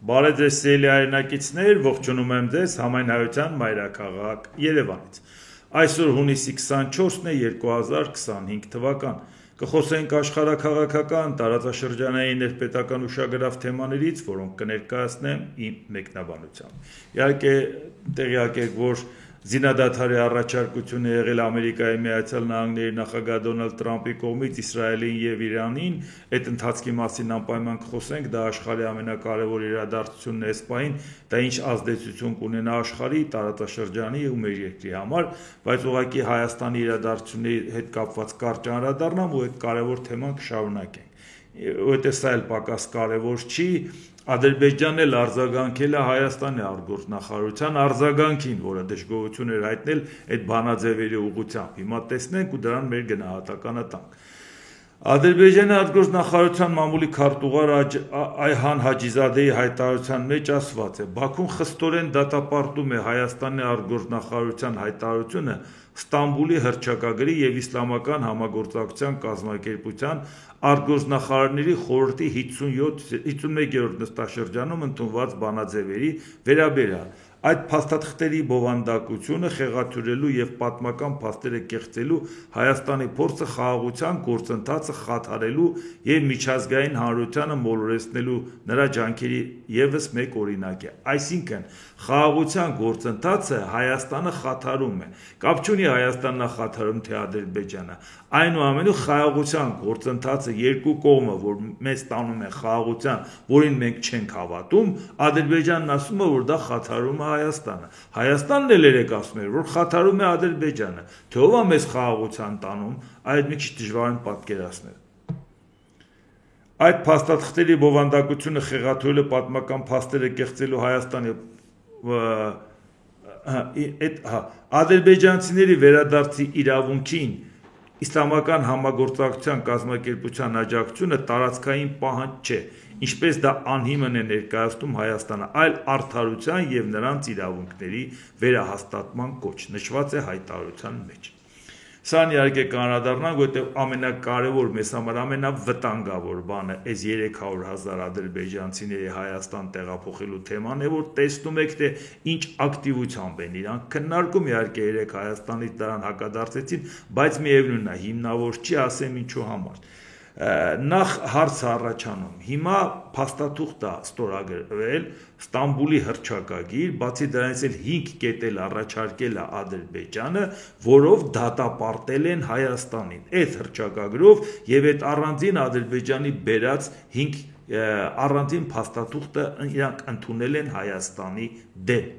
Բարև ձեզ սիրելի հայրենակիցներ, ողջունում եմ ձեզ Համայն հայության մայրաքաղաք Երևանից։ Այսօր հունիսի 24-ն է 2025 թվական։ Կխոսենք աշխարհաքաղաքական, տարածաշրջանային ներպետական ուշագրավ թեմաներից, որոնք կներկայացնեմ իմ մեկնաբանությամբ։ Իհարկե, տեղյակ եք, որ զինադադարի առաջարկությունը եղել Ամերիկայի Միացյալ Նահանգների նախագահ Դոնալդ Թրամփի կողմից Իսրայելին եւ Իրանին, այդ ընթացքի մասին անպայման կխոսենք, դա աշխարհի ամենակարևոր իրադարձությունն է այս պահին, դա ինչ ազդեցություն կունենա աշխարհի, տարածաշրջանի ու մեր երկրի համար, բայց ուղղակի Հայաստանի իրադարձությունների հետ կապված կարճ անդրադառնամ ու այդ կարևոր թեման կշարունակենք։ Որտեղ սա էլ պակաս կարևոր չի, Ադրբեջանն էլ արձագանքել է Հայաստանի արտգործնախարարության արձագանքին, որը դժգոհություն էր հայտնել այդ բանաձևերի ուղղությամբ։ Հիմա տեսնենք ու դրան մեր գնահատականը տանք։ Ադրբեջանի արտգործնախարարության մամուլի քարտուղար Այհան Հաջիզադեի հայտարարության մեջ ասված է. Բաքուն խստորեն դատապարտում է Հայաստանի արտգործնախարարության հայտարարությունը Ստամբուլի հռչակագրի եւ Իսլամական համագործակցության կազմակերպության արտգործնախարարների խորհրդի 51-րդ նստաշրջանում ընդունված բանաձևերի վերաբերյալ այդ փաստաթղթերի բովանդակությունը խեղաթյուրելու եւ պատմական փաստերը կեղծելու Հայաստանի փորձը խաղաղության գործընթացը խաթարելու եւ միջազգային հանրությանը մոլորեցնելու նրա ջանքերի եւս մեկ օրինակ է։ Այսինքն խաղաղության գործընթացը Հայաստանը խաթարում է։ Կապ չունի Հայաստանն է խաթարում թե Ադրբեջանը։ Այնուամենայնիվ խաղաղության գործընթացը երկու կողմը, որ մեզ տանում է խաղաղության, որին մենք չենք հավատում, Ադրբեջանն ասում է, որ դա խաթարում է Հայաստանը։ Հայաստանն էլ երեք ասում էր, որ խաթարում է Ադրբեջանը։ Թե ով է մեզ խաղաղության տանում, այդ մի քիչ դժվար է պատկերացնել։ Այդ փաստաթղթերի բովանդակությունը խեղաթյուրելու պատմական փաստերը կեղծելու Հայաստանի ադրբեջանցիների վերադարձի իրավունքին Իսլամական համագործակցության կազմակերպության աջակցությունը տարածքային պահանջ չէ, ինչպես դա անհիմն է ներկայացնում Հայաստանը, այլ արդարության եւ նրանց իրավունքների վերահաստատման կոչ, նշված է հայտարարության մեջ։ Սան իհարկե կանրադառնանք, որտեղ ամենակարևոր մեզ համար ամենավտանգավոր բանը այս 300,000 ադրբեջանցիների Հայաստան տեղափոխելու թեման է, որ տեսնում եք, թե ինչ ակտիվությամբ են իրանք քննարկում, իհարկե երեք Հայաստանից դրան հակադարձեցին, բայց միևնույնն է, հիմնավոր չի, ասեմ ինչու համար։ Նախ հարցը առաջանում, հիմա փաստաթուղթ է ստորագրվել Ստամբուլի հռչակագիր, բացի դրանից էլ 5 կետել առաջարկել է Ադրբեջանը, որով դատապարտել են Հայաստանին։ Այդ հռչակագրով եւ այդ առանձին Ադրբեջանի բերած 5 առանձին փաստաթուղթը իրանք ընդունել են Հայաստանի դեմ։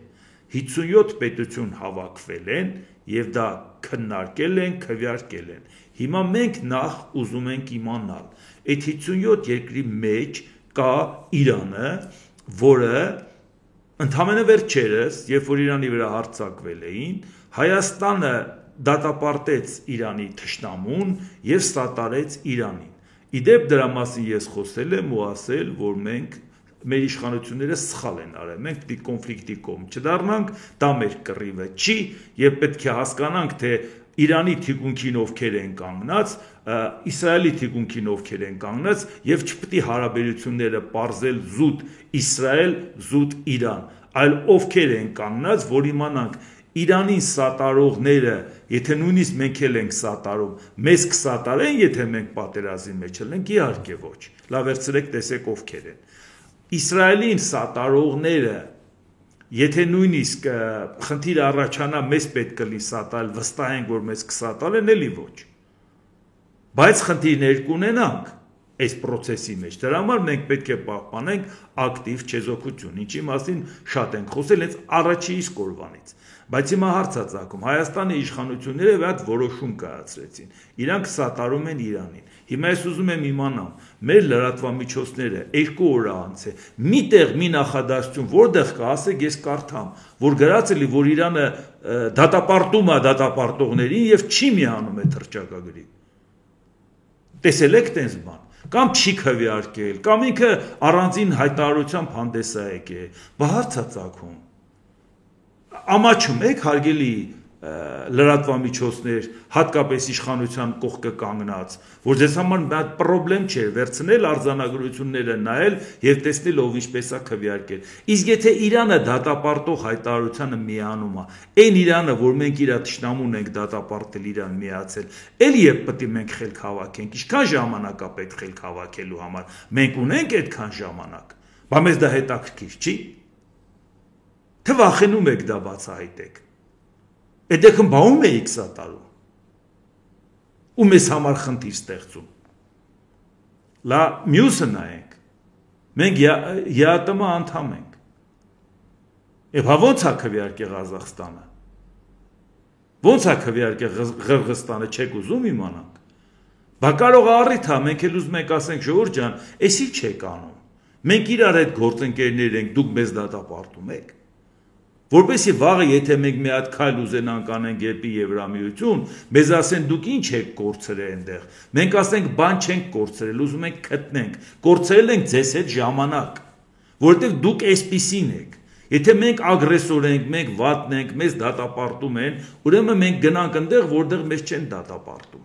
57 պետություն հավաքվել են եւ դա քննարկել են, քվեարկել են։ Հիմա մենք նախ ուզում ենք իմանալ, այդ 57 երկրի մեջ կա Իրանը, որը ընդհանրապես վերջերս, երբ որ Իրանի վրա հարձակվել էին, Հայաստանը դատապարտեց Իրանի թշնամուն եւ սատարեց Իրանին։ Իդեպ դրա մասին ես խոսել եմ ու ասել, որ մեր իշխանությունները սխալ են արել, մենք պիտի կոնֆլիկտի կողմ չդառնանք, դա մեր կռիվը չի եւ պետք է հասկանանք, թե Իրանի թիկունքին ովքեր են կանգնած, Իսրայելի թիկունքին ովքեր են կանգնած եւ չպետք է հարաբերությունները պարզել զուտ Իսրայել, զուտ Իրան, այլ ովքեր են կանգնած, որ իմանանք Իրանին սատարողները, եթե նույնիսկ մենք էլ ենք սատարում, մեզ կսատարեն, եթե մենք պատերազմի մեջ ենք, իհարկե ոչ։ Լավ վերցրեք, տեսեք ովքեր են։ Իսրայելին սատարողները, եթե նույնիսկ խնդիր առաջանա, մեզ պետք է լի սատալ, վստահ ենք, որ մեզ կսատալեն, էլի ոչ։ Բայց խնդիրներ կունենանք այս process-ի մեջ։ Դրա համար մենք պետք է պահպանենք ակտիվ չեզոքություն, ինչի մասին շատ ենք խոսել հենց առաջի իսկ օրվանից։ Բայց հիմա հարց է ծագում, Հայաստանի իշխանությունները վատ որոշում կայացրեցին։ Իրանք սատարում են Իրանին։ Հիմա ես ուզում եմ իմանամ, մեր լրատվամիջոցները 2 օր անց է, միտեղ մի նախադասություն, որտեղ կա, ասեք ես կարդամ, որ գրած էլի, որ Իրանը դատապարտում է դատապարտողներին եւ չի միանում այդ հռչակագրին։ Տեսել եք տենց բան։ Կամ չի քվեարկել, կամ ինքը առանձին հայտարարությամբ հանդես է եկել։ Բա հարց է ծագում։ Ամաչում եք, հարգելի լրատվամիջոցներ, հատկապես իշխանության կողքը կանգնած, որ ձեզ համար մի պրոբլեմ չէ վերցնել արձանագրությունները նայել եւ տեսնել ով ինչպես է քվեարկել։ Իսկ եթե Իրանը դատապարտող հայտարարությանը միանում է, այն Իրանը, որ մենք իր թշնամուն ենք դատապարտել Իրան միացել, էլ եւ պետք է մենք խելք հավաքենք, ինչքան ժամանակ է պետք խելք հավաքելու համար։ Մենք ունենք այդքան ժամանակ, բայց մեզ դա հետաքրքիր չի։ Թե վախենում եք դա բացահայտեք։ Այդ ըմբաում էիք սա տարում։ Ու մեզ համար խնդիր ստեղծում։ Լա մյուսը նայենք։ Մենք ԵԱՏՄ անդամ ենք։ Եվ հա ո՞նց է քվեարկել Ղազախստանը։ Ո՞նց է քվեարկել Ղրղստանը, չեք ուզում իմանանք։ Բա կարող է առիթ է, մենք էլ ուզում ենք ասենք ժողովուրդ ջան, էսի չեք անում։ Մենք իրար հետ գործընկերներ ենք, դուք մեզ դատապարտում եք։ Որպեսզի վաղը եթե մենք մի հատ քայլ ուզենանք անենք դեպի Եվրամիություն, մեզ ասեն դուք ինչ եք կորցրել այնտեղ։ Մենք ասենք բան չենք կորցրել, ուզում ենք գտնենք։ Կորցրել ենք ձեզ հետ ժամանակ, որովհետև դուք էսպիսին եք։ Եթե մենք ագրեսոր ենք, մենք վատն ենք, մեզ դատապարտում են, ուրեմն մենք գնանք այնտեղ, որտեղ մեզ չեն դատապարտում։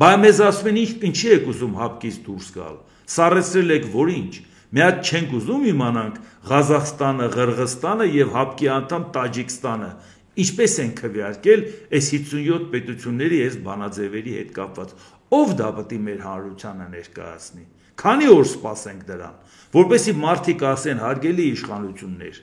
Բայց մեզ ասում են ինչի եք ուզում հապկից դուրս գալ։ Սառեցրել եք որ ինչ։ Մի հատ չենք ուզում իմանանք Ղազախստանը, Ղրղստանը եւ հապկի անդամ Տաջիկստանը ինչպես են քվեարկել այս 57 պետությունների այս բանաձևերի հետ կապված։ Ով դա պետք է մեր հանրությանը ներկայացնի։ Քանի օր սպասենք դրան, որպեսզի մարդիկ ասեն հարգելի իշխանություններ։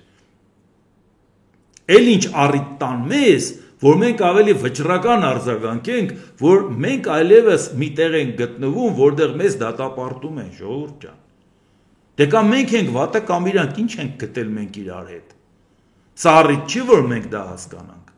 Էլ ինչ առիթ տան մեզ, որ մենք ավելի վճռական արձագանքենք, որ մենք այլևս մի տեղ ենք գտնվում, որտեղ մեզ դատապարտում են, ժողովուրդ ջան։ Դե կամ մենք ենք վատը, կամ իրանք ինչ ենք գտել մենք իրար հետ։ Սա առիթ չի, որ մենք դա հասկանանք։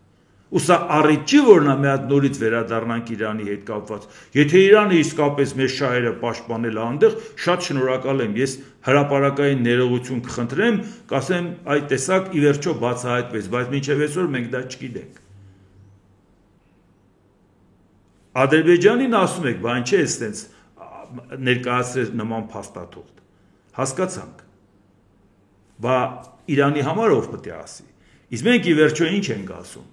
Ու սա առիթ չի, որ նա մի հատ նորից վերադառնանք Իրանի հետ կապված։ Եթե Իրանը իսկապես մեր շահերը պաշտպանել է այնտեղ, շատ շնորհակալ եմ։ Ես հրապարակային ներողություն կխնդրեմ, կասեմ, այ տեսակ ի վերջո բացահայտվեց, բայց մինչև այսօր մենք դա չգիտենք։ Ադրբեջանին ասում եք, բան չէ, այստենց ներկայացրել նման փաստաթուղթ։ Հասկացանք, բա Իրանի համար ով պետք է ասի։ Իսկ մենք ի վերջո ինչ ենք ասում։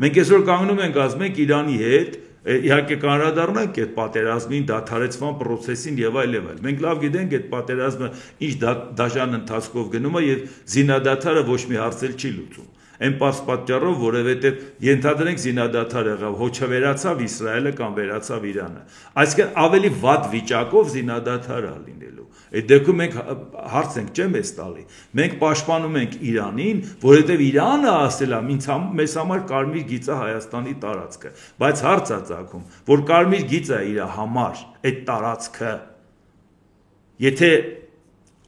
Մենք այսօր կանգնում ենք ասում ենք Իրանի հետ, իհարկե կանրադառնանք այդ պատերազմին, դադարեցման process-ին եւ այլ եւ այլ։ Մենք լավ գիտենք այդ պատերազմը ինչ դաշան ընթացքով գնում է եւ զինադադարը ոչ մի հարց էլ չի լուծում։ Այն պարզ պատճառով, որովհետև ենթադրենք զինադադար եղավ, ոչ վերացավ Իսրայելը կամ վերացավ Իրանը։ Այսինքն ավելի վատ վիճակով զինադադար է լինելու։ Այդ դեպքում մենք հարց ենք չէ՞ մեզ տալի։ Մենք պաշտպանում ենք Իրանին, որովհետև Իրանը ասել է, մեզ համար կարմիր գիծ է Հայաստանի տարածքը, բայց հարց է ծագում, որ կարմիր գիծ է իր համար այդ տարածքը։ Եթե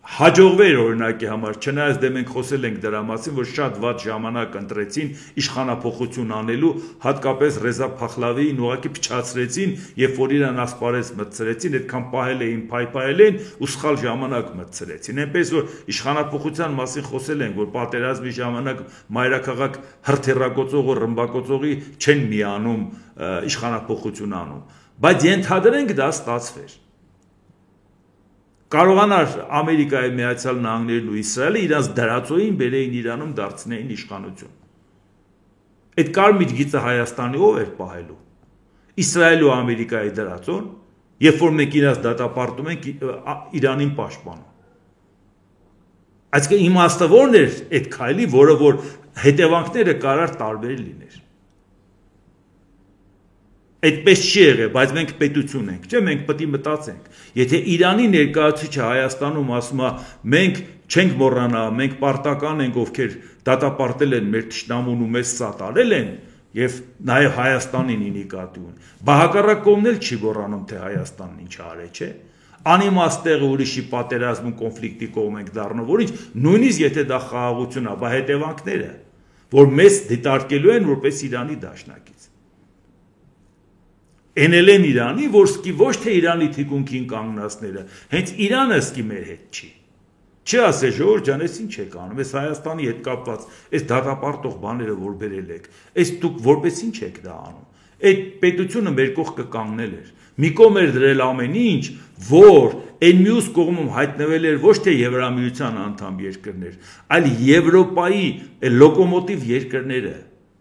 հաջողվեր օրինակի համար, չնայած դե մենք խոսել ենք դրա մասին, որ շատ վատ ժամանակ ընտրեցին իշխանափոխություն անելու, հատկապես Ռեզա Փախլավիին ուղղակի փչացրեցին, երբ որ իրան ասպարեզ մտցրեցին, այդքան պահել էին, փայփայել են ու սխալ ժամանակ մտցրեցին։ Այնպես որ իշխանափոխության մասին խոսել ենք, որ պատերազմի ժամանակ մայրաքաղաք հրթիռակոծող ու ռմբակոծողի չեն միանում իշխանափոխություն անում, բայց ենթադրենք դա ստացվեր։ Կարողանար Ամերիկայի Միացյալ Նահանգներն ու Իսրայելը իրանց դրածոյին բերեին Իրանում դարձնեին իշխանություն։ Այդ կարմիր գիծը Հայաստանի ով էր պահելու։ Իսրայելը ու Ամերիկայի դրածոն, երբ որ մենք իրանց դատապարտում ենք Իրանին պաշտպանում։ Այսինքն իմաստը ո՞րն էր այդ քայլի, որը որ հետևանքները կարար տարբեր լիներ։ Այդպես չի եղել, բայց մենք պետություն ենք, չէ՞, մենք պետք է մտածենք։ Եթե Իրանի ներկայացուցիչը Հայաստանում ասում է, մենք չենք մոռանա, մենք պարտական ենք, ովքեր դատապարտել են մեր թշնամուն ու մեզ սատարել են, եւ նաեւ Հայաստանին նկատի ունի։ Բա հակառակ կողմն էլ չի մոռանում, թե Հայաստանն ինչ արել, չէ՞։ Անիմաստ տեղը ուրիշի պատերազմ ու կոնֆլիկտի կողմ ենք դառնում, որ ինչ, նույնիսկ եթե դա խաղաղություն է, բա հետևանքները, որ մեզ դիտարկելու են որպես Իրանի դաշնակից։ Էնել են Իրանի, որ սկի ոչ թե Իրանի թիկունքին կանգնածները, հենց Իրանը սկի մեր հետ չի։ Չի ասե ժողովուրդ ջան, այս ինչ եք անում, այս Հայաստանի հետ կապված, այս դատապարտող բաները որ բերել եք, այս դուք որպես ինչ եք դա անում։ Այդ պետությունը մեր կողքը կանգնել էր։ Մի կողմ էր դրել ամեն ինչ, որ այն մյուս կողմում հայտնվել էր ոչ թե Եվրամիության անդամ երկրներ, այլ Եվրոպայի լոկոմոտիվ երկրները։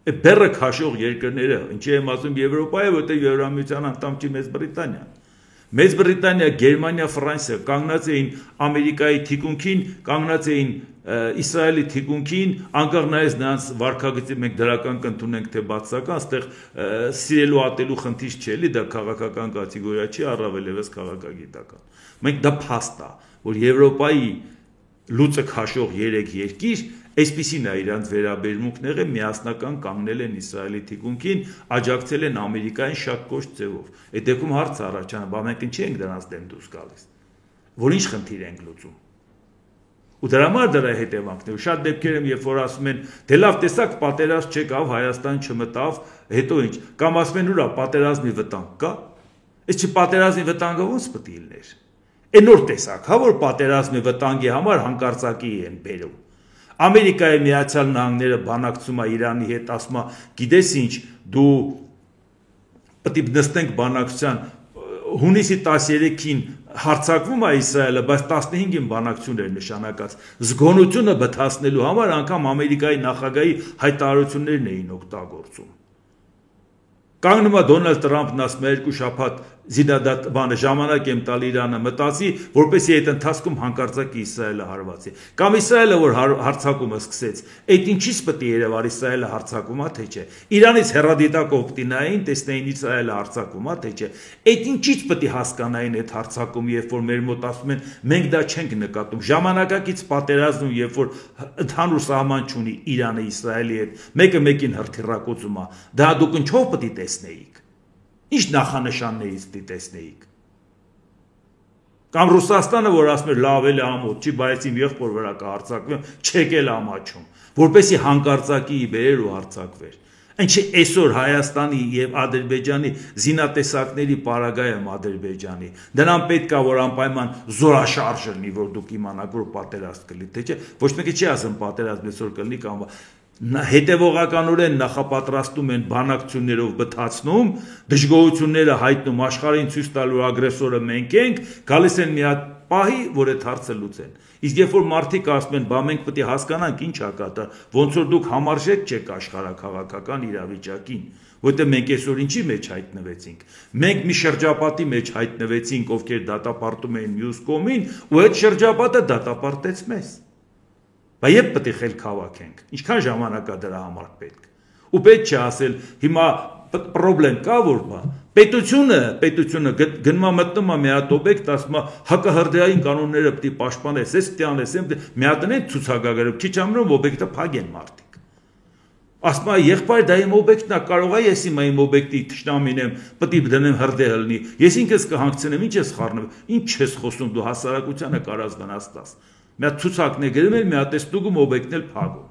Բեռը քաշող երկրները, ինչի եմ ասում Եվրոպայը, որտեղ Եվրամիության անդամ չի Մեծ Բրիտանիան։ Մեծ Բրիտանիա, Գերմանիա, Ֆրանսիա կանգնած էին Ամերիկայի թիկունքին, կանգնած էին Իսրայելի թիկունքին, անկախ նայած նրանց վարքագծի մենք դրական կընդունենք թե բացական, այստեղ սիրելու ատելու խնդիր չէ, էլի դա քաղաքական կատեգորիա չի, առավել ևս քաղաքագիտական։ Մենք դա փաստ է, որ Եվրոպայի լուծը քաշող 3 երկիր այսպիսին է իրանց վերաբերմունքները միասնական կանգնել են Իսրայելի թիկունքին, աջակցել են Ամերիկային շատ կոշտ ձևով։ Այդ դեպքում հարց առաջանում, բա մենք ինչի ենք դրանց դեմ դուրս գալիս, որ ինչ խնդիր ենք լուծում։ Ու դրա համար դրա հետևանքները շատ դեպքերում երբ որ ասում են դե լավ տեսակ պատերազմ չեկավ, Հայաստան չմտավ, հետո ինչ, կամ ասում են ուրա պատերազմի վտանգ կա, այս չպատերազմի վտանգը ոնց պետք է լիներ։ Այն նոր տեսակ, հա որ պատերազմի վտանգի համար հանկարծակի են բերում։ Ամերիկայի Միացյալ Նահանգները բանակցում է Իրանի հետ, ասում է, գիտես ինչ, դու պետք է նստենք բանակցության հունիսի 13-ին հարձակվում է Իսրայելը, բայց 15-ին բանակցություն էր նշանակած։ Զգոնությունը բթացնելու համար անգամ Ամերիկայի նախագահի հայտարարություններն էին օգտագործում։ Կանգնում է Դոնալդ Տրամփն ասում է 2 շաբաթ զինադատ բանը ժամանակ եմ տալ Իրանը մտածի, որպեսզի այդ ընթացքում հանկարծակի Իսրայելը հարվածի։ Կամ Իսրայելը որ հարձակումը սկսեց, այդ ինչից պետք է երևար Իսրայելը հարձակում է թե չէ։ Իրանից հեռադիտակով պետք է նայեն, տեսնեին Իսրայելը հարձակում է թե չէ։ Այդ ինչից պետք է հասկանային այդ հարձակումը, երբ որ մեր մոտ ասում են մենք դա չենք նկատում։ Ժամանակակից պատերազմում, երբ որ ընդհանուր սահման չունի Իրանը Իսրայելի հետ, մեկը մեկին հրթիռակոծում է, դա դուք ինչով պետք է տեսնեիք։ Ինչ նախանշաններից պիտի տեսնեիք։ Կամ Ռուսաստանը, որ ասում է լավ էլ ամոթ չի, բայց իմ եղբոր վրա կհարձակվեմ, չեկել ամաչում, որպեսզի հանկարծակի բերեր ու հարձակվեր։ Ինչի այսօր Հայաստանի եւ Ադրբեջանի զինատեսակների պարագայում Ադրբեջանի դրան պետք է որ անպայման զորաշարժ լինի, որ դուք իմանաք, որ պատերազմ կլինի, թե չէ, ոչ մեկը չի ասում պատերազմ այսօր կլինի կամ հետևողականորեն նախապատրաստում են բանակցություններով բթացնում, դժգոհությունները հայտնում աշխարհին ցույց տալու ագրեսորը մենք ենք, գալիս են մի հատ պահի, որ այդ հարցը լուծեն։ Իսկ երբ որ մարդիկ ասում են, բա մենք պետք է հասկանանք ինչ ա կատարվում, ոնց որ դուք համարժեք չեք աշխարհակաղակական իրավիճակին, որտեղ մենք այսօր ինչի մեջ հայտնվեցինք։ Մենք մի շրջապատի մեջ հայտնվեցինք, ովքեր դատապարտում էին մյուս կողմին, ու այդ շրջապատը դատապարտեց մեզ։ Բայց երբ պետք է խելք հավաքենք, ինչքան ժամանակ է դրա համար պետք։ Ու պետք չէ ասել հիմա պրոբլեմ կա որ բա։ Պետությունը գնում է մտնում է մի հատ օբյեկտ, ասում է հակահրդեհային կանոնները պետք է պաշտպանես, էս պետք է անես, մի հատ են ցուցակագրում, քիչ ամնում օբյեկտը փագեն մարդիկ։ Ասում է եղբայր դա իմ օբյեկտն է, կարող է ես իմ օբյեկտի թշնամին եմ, պետք է դնեմ հրդեհ լինի։ Ես ինքս կհանգցնեմ, ինչ ես խառնում, ինչ ես խոսում դու հասարակությանը կարաս վնաս տաս։ Մի հատ ցուցակն է գրում են, մի հատ էս տուգում օբյեկտն էլ փագում։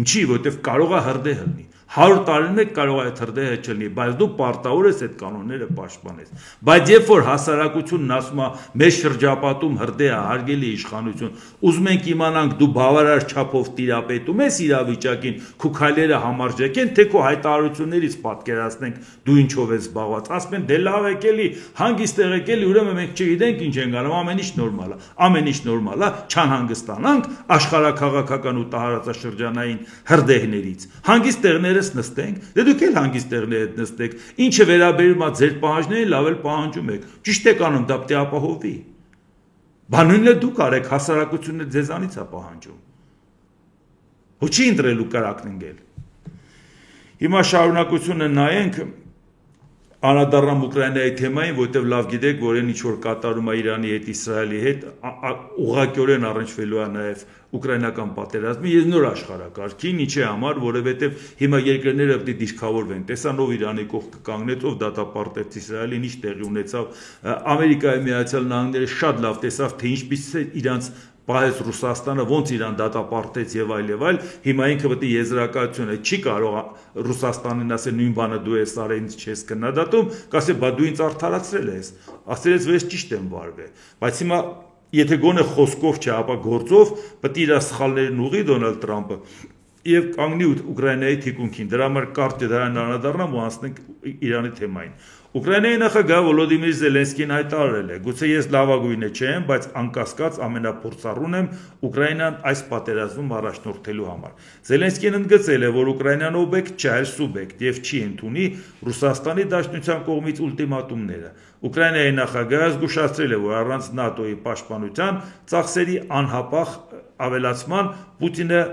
Ինչի, որտեվ կարող է հրդեհ լինի։ 100 տարին մեկ կարող է հրդեհը չլինի, բայց դու պարտավոր ես այդ կանոնները պաշտպանես։ Բայց երբ որ հասարակությունն ասում է մեր շրջապատում հրդեհը հարգելի իշխանություն, ուզում ենք իմանանք դու բավարար չափով տիրապետում ես իրավիճակին, քո քայլերը համարժեք են, թե քո հայտարարություններից պատկերացնենք դու ինչով ես զբաղված։ Ասում են դե լավ եք էլի, հանգիստ եղեք էլի, ուրեմն մենք չգիտենք ինչ ենք անում, ամեն ինչ նորմալ է։ Ամեն ինչ նորմալ է, չանհանգստանանք աշխարհակաղակական ու տարածաշրջանային հրդեհներից։ Հանգիստ տեղներս նստենք, դե դուք էլ հանգիստ տեղներդ նստեք, ինչը վերաբերում է ձեր պահանջներին, լավ էլ պահանջում եք, ճիշտ եք անում, դա պետք է ապահովվի, բա նույնն դուք արեք, հասարակությունը ձեզանից է պահանջում, ու չի ընտրելու կրակն ընկել։ Հիմա շարունակությունը նայենք, անդրադառնամ Ուկրաինայի թեմային, որտեղ լավ գիտեք, որ այն ինչ որ կատարում է Իրանի հետ, Իսրայելի հետ, ուղղակիորեն առնչվելու է նաև ուկրաինական պատերազմի եւ նոր աշխարհակարգին, ինչի համար, որովհետեւ հիմա երկրները պետք է դիրքավորվեն, տեսանով Իրանի կողքը կանգնեց, ով դատապարտեց Իսրայելին, ինչ տեղի ունեցավ, Ամերիկայի Միացյալ Նահանգները շատ լավ տեսավ, թե ինչպես է իրանց պահեց Ռուսաստանը, ոնց իրան դատապարտեց եւ այլ, հիմա ինքը պետք է եզրակացությունը չի կարող Ռուսաստանին ասել նույն բանը դու ես արել, ինձ չես քննադատում, կասե բա դու ինձ արդարացրել ես, ասել ես որ ես ճիշտ եմ վարվել, բայց հիմա եթե գոնե խոսքով չէ, ապա գործով պետք է իր սխալներն ուղի Դոնալդ Տրամփը, եւ կանգնի Ուկրաինայի թիկունքին։ Դրա համար կարճ դրան անդրադառնամ ու անցնենք Իրանի թեմային։ Ուկրաինայի նախագահ Վոլոդիմիր Զելենսկին հայտարարել է. «Գուցե ես լավագույնը չեմ, բայց անկասկած ամենափորձառուն եմ Ուկրաինան այս պատերազմում առաջնորդելու համար»։ Զելենսկին ընդգծել է, որ Ուկրաինան օբյեկտ չէ, այլ սուբյեկտ եւ չի ընդունի Ռուսաստանի Դաշնության կողմից ուլտիմատումները։ Ուկրաինայի նախագահը զգուշացրել է, որ առանց ՆԱՏՕ-ի պաշտպանության ծախսերի անհապաղ ավելացման Պուտինը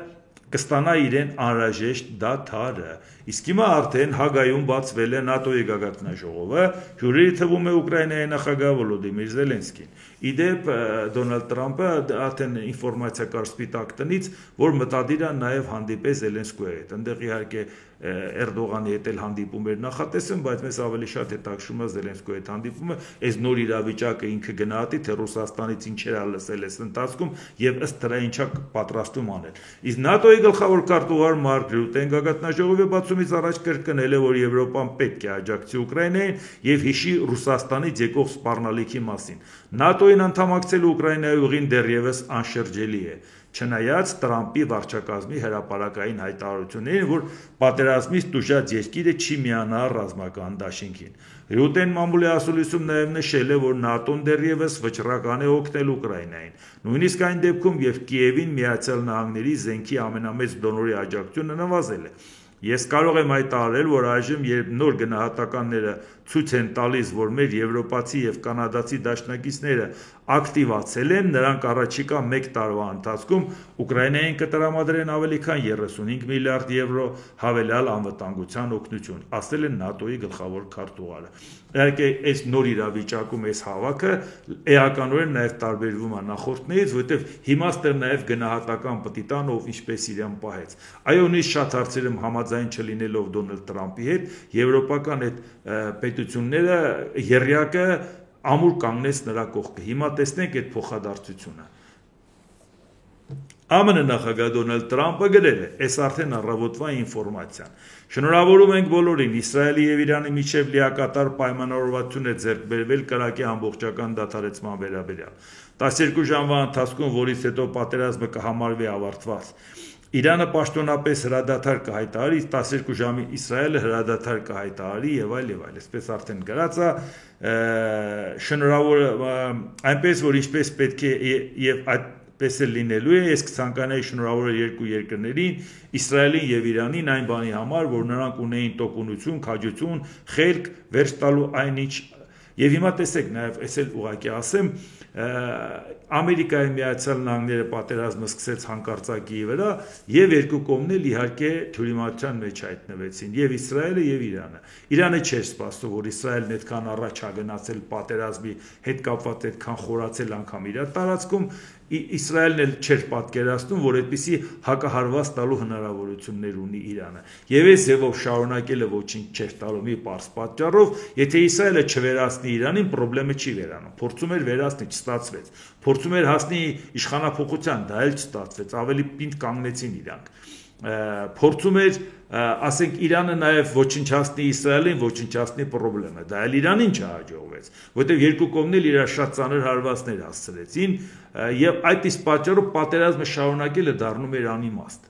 կստանա իրեն անհրաժեշտ դադարը։ Իսկ հիմա արդեն Հագայում բացվել է ՆԱՏՕ-ի գագաթնաժողովը, հյուրերի թվում է Ուկրաինայի նախագահ Վոլոդիմիր Զելենսկին։ Իդեպ Դոնալդ Տրամպը արդեն ինֆորմացիա կար Սպիտակ տնից, որ մտադիր է նաև հանդիպել Զելենսկուի հետ։ Այնտեղ իհարկե Էրդողանի հետ էլ հանդիպում էր նախատեսում, բայց մեզ ավելի շատ հետաքրքրում է Զելենսկուի հետ հանդիպումը, այս նոր իրավիճակը ինքը գնահատի, թե Ռուսաստանից ինչեր է լսել այս ընթացքում եւ ըստ դրա ինչա պատրաստում անել։ Իսկ ՆԱՏՕ-ի գլխավոր քարտուղար Մարկ Ռյուտեն գագաթնաժողովի բացումից առաջ կրկնել է, որ Եվրոպան պետք է աջակցի Ուկրաինային եւ հիշի Ռուսաստանից եկող սպառնալիքի մասին։ ՆԱՏՕ-ին անդամակցելու Ուկրաինայի ուղին դեռևս անշրջելի է։ Չնայած Տրամպի վարչակազմի հրապարակային հայտարարություններին, որ պատերազմից տուժած երկիրը չի միանա ռազմական դաշինքին։ Ռյուտեն մամուլի ասուլիսում նաև նշել է, որ ՆԱՏՕ-ն դեռևս վճռական է օգնել Ուկրաինային, նույնիսկ այն դեպքում, երբ Կիևին Միացյալ Նահանգների զենքի ամենամեծ դոնորի աջակցությունը նվազել է։ Ես կարող եմ հայտարարել, որ այժմ, երբ նոր գնահատականները ցույց են տալիս, որ մեր եվրոպացի եւ կանադացի դաշնակիցները ակտիվացել են, նրանք առաջիկա 1 տարվա ընթացքում Ուկրաինային կտրամադրեն ավելի քան 35 միլիարդ եվրո հավելյալ անվտանգության օգնություն, ասել է ՆԱՏՕ-ի գլխավոր քարտուղարը։ Իհարկե, այս նոր իրավիճակում այս հավաքը էականորեն նաև տարբերվում է նախորդներից, որովհետև հիմա ստեղ նաև գնահատական պիտի տան, ով ինչպես իրեն պահեց։ Այո, նույնիսկ շատ հարցերում համաձայն չլինելով Դոնալդ Տրամպի հետ, եվրոպական այդ պետությունները եռյակը ամուր կանգնեց նրա կողքը։ Հիմա տեսնենք այդ փոխադարձությունը։ ԱՄՆ նախագահ Դոնալդ Տրամպը գրել է. «Այս արդեն առավոտվա ինֆորմացիան։ Շնորհավորում ենք բոլորին, Իսրայելի եւ Իրանի միջև լիակատար պայմանավորվածություն է ձեռք բերվել կրակի ամբողջական դադարեցման վերաբերյալ։ 12 ժամվա ընթացքում, որից հետո պատերազմը կհամարվի ավարտված։ Իրանը պաշտոնապես հրադադար կհայտարարի, 12 ժամի Իսրայելը հրադադար կհայտարարի եւ այլ եւ այլ»։ Այսպես արդեն գրած է, շնորհավոր այնպես որ ինչպես պետք է եւ այդպես էլ լինելու է, ես կցանկանայի շնորհավորել երկու երկրներին, Իսրայելին եւ Իրանին այն բանի համար, որ նրանք ունեին տոկունություն, քաջություն, խելք վերջ տալու այնինչ։ Եվ հիմա տեսեք, նաև այս էլ ուղղակի ասեմ, Ամերիկայի Միացյալ Նահանգները պատերազմը սկսեց հանկարծակիի վրա եւ երկու կողմն էլ իհարկե թյուրիմացության մեջ հայտնվեցին, եւ Իսրայելը եւ Իրանը։ Իրանը չէր սպասում, որ Իսրայելն այդքան առաջ է գնացել պատերազմի հետ կապված այդքան խորացել անգամ իր տարածքում, Իսրայելն էլ չէր պատկերացնում, որ այդպիսի հակահարված տալու հնարավորություններ ունի Իրանը։ Եվ այս ձևով շարունակելը ոչինչ չէր տալու մի պարզ պատճառով, եթե Իսրայելը չվերացնի Իրանին, խնդրեմը չի վերանում։ Փորձում էր վերացնել, չստացվեց։ Փորձում էր հասնի իշխանափոխության, դա էլ չստացվեց, ավելի պինդ կանգնեցին իրանք։ Փորձում էր, ասենք, Իրանը նաև ոչնչացնի Իսրայելին, ոչնչացնի խնդրեմը, դա էլ Իրանին չհաջողվեց, որտեղ երկու կողմն էլ իրար շատ ծանր հարվածներ հասցրեցին, եւ այդ իսկ պատճառով պատերազմը շարունակելը դառնում էր անիմաստ։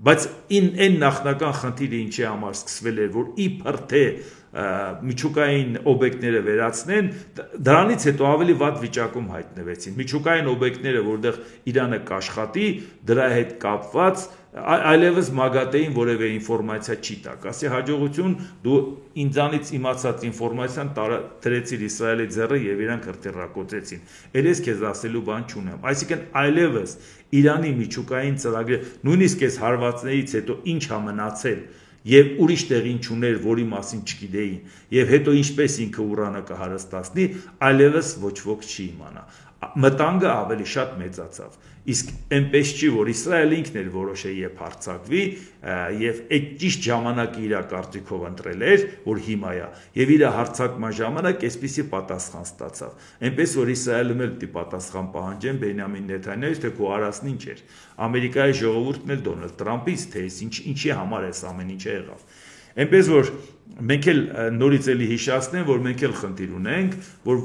Բայց այն նախնական խնդիրը ինչի համար սկսվել էր, որ իբր թե միջուկային օբյեկտները վերացնեն, դրանից հետո ավելի վատ վիճակում հայտնվեցին։ Միջուկային օբյեկտները, որտեղ Իրանը կաշխատի, դրա հետ կապված այլևս մագատեին որևէ ինֆորմացիա չի տակ։ Ասի հաջողություն, դու ինձանից իմացած ինֆորմացիան դրեցիր Իսրայելի ձեռը եւ իրանք հրթիռակոծեցին։ Էլ ես քեզ ասելու բան չունեմ։ Այսինքն այլևս Իրանի միջուկային ծրագրը, նույնիսկ այս հարվածներից հետո ինչ է մնացել եւ ուրիշ տեղին չուներ, որի մասին չգիտեին, եւ հետո ինչպես ինքը Ուրանը կհարստացնի, այլևս ոչ ոք չի իմանա։ Մտանգը ավելի շատ մեծացավ։ Իսկ այնպես չի, որ Իսրայելը ինքն էր որոշել երբ հարձակվի, եւ այդ ճիշտ ժամանակը իր կարծիքով ընտրել էր, որ հիմա է, եւ իր հարձակման ժամանակ այսպիսի պատասխան ստացավ։ Այնպես որ Իսրայելում էլ դի պատասխան պահանջեն Բենյամին Նեթանյահուից, թե քո արածն ինչ էր։ Ամերիկայի ժողովուրդն էլ Դոնալդ Տրամպից, թե ինչի համար էս ամեն ինչը եղավ։ Այնպես որ մենք էլ նորից էլի հիշացնեմ, որ մենք էլ խնդիր ունենք, որ